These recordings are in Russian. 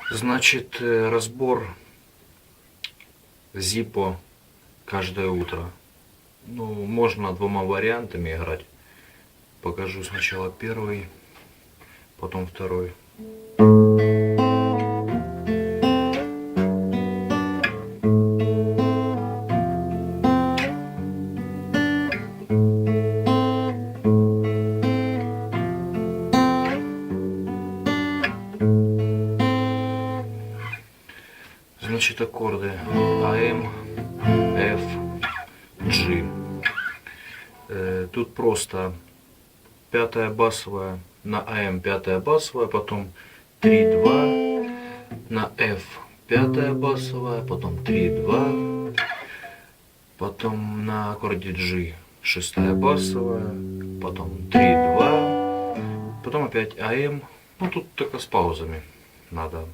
Значит, разбор Zippo каждое утро. Ну, можно двумя вариантами играть. Покажу сначала первый, потом второй. Значит, аккорды АМ, F, G. Тут просто пятая басовая на АМ, пятая басовая, потом 3-2, на F пятая басовая, потом 3-2, потом на аккорде G шестая басовая, потом 3-2, потом опять АМ. Ну тут только с паузами надо.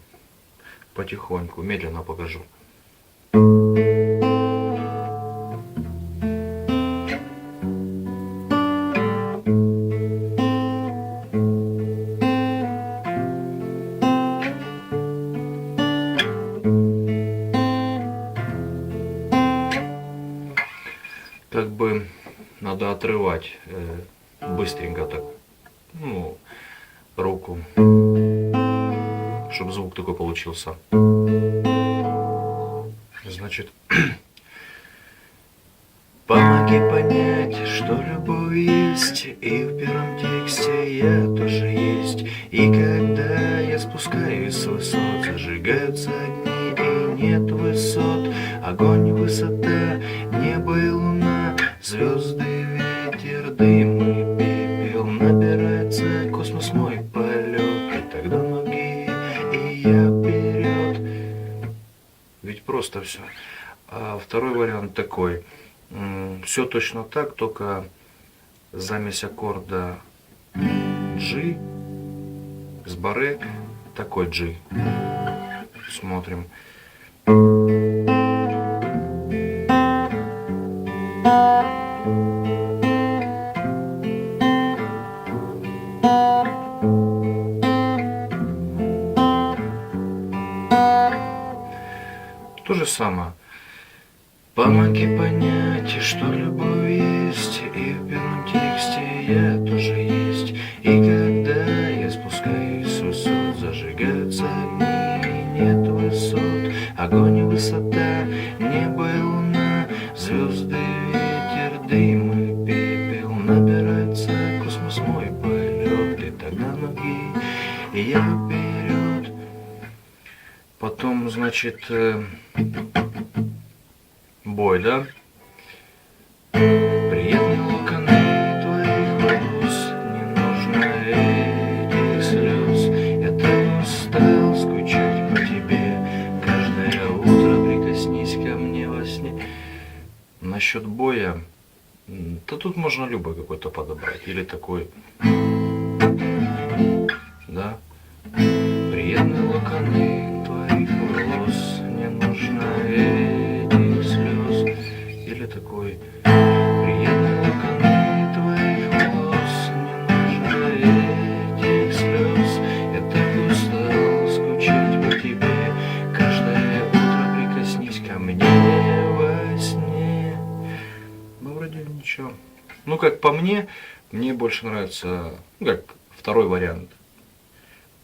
Потихоньку, медленно покажу. Как бы надо отрывать быстренько так, ну, руку, чтобы звук такой получился. Значит, помоги понять, что любовь есть, и в первом тексте я тоже есть. И когда я спускаюсь с высот, зажигаются огни и нет высот. Огонь, высота, небо и луна, звезды, ветер, дым и пепел. Набирается космос мой полет, и тогда ноги, и я вперед. Ведь просто все. А второй вариант такой. Все точно так, только замесь аккорда G с баре такой G. Смотрим. То же самое. Помоги понять, что любовь есть, и в первом тексте я тоже есть. И когда я спускаюсь с высот, зажигаются огни и нет высот. Огонь и высота, небо и луна, звезды, ветер, дым и пепел. Набирается космос мой полет, и тогда ноги, и я вперед. Потом, значит, бой, да? Приятные локоны твоих волос, не нужно этих слез. Я так устал скучать по тебе, каждое утро прикоснись ко мне во сне. Насчет боя, да тут можно любой какой-то подобрать, или такой, да? Приятные локоны твоих волос, не нужно этих слез. Или такой, приятные локоны твоих волос, не нужно этих слез. Я так устал скучать по тебе, каждое утро прикоснись ко мне во сне. Ну вроде ничего. Ну как по мне больше нравится, ну как второй вариант.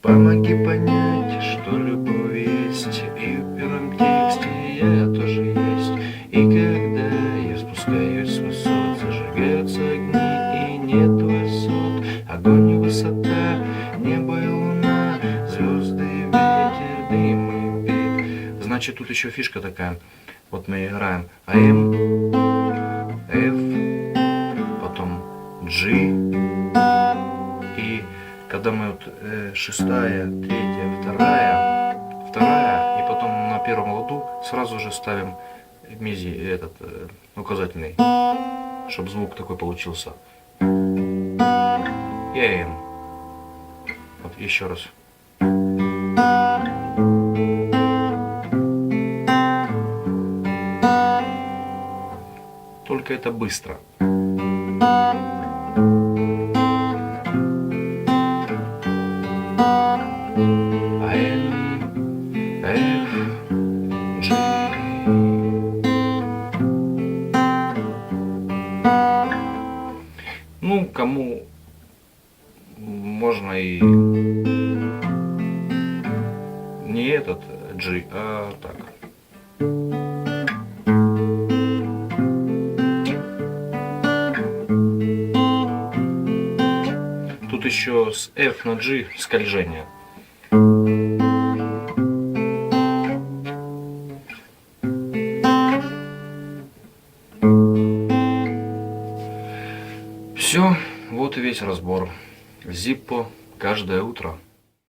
Помоги понять, что любовь есть, и в первом тексте я тоже есть. И когда я спускаюсь с высот, зажигаются огни и нет высот. Огонь и высота, небо и луна, звезды, ветер, дым и пепел. Значит, тут еще фишка такая. Вот мы играем АМ, F, потом G. И когда мы вот шестая, третья, вторая, и потом на первом ладу сразу же ставим мизи, этот указательный, чтобы звук такой получился. И АМ. Вот еще раз. Только это быстро. можно и не этот G, а так. Тут еще с F на G скольжение. Все, вот и весь разбор. Зиппо каждое утро.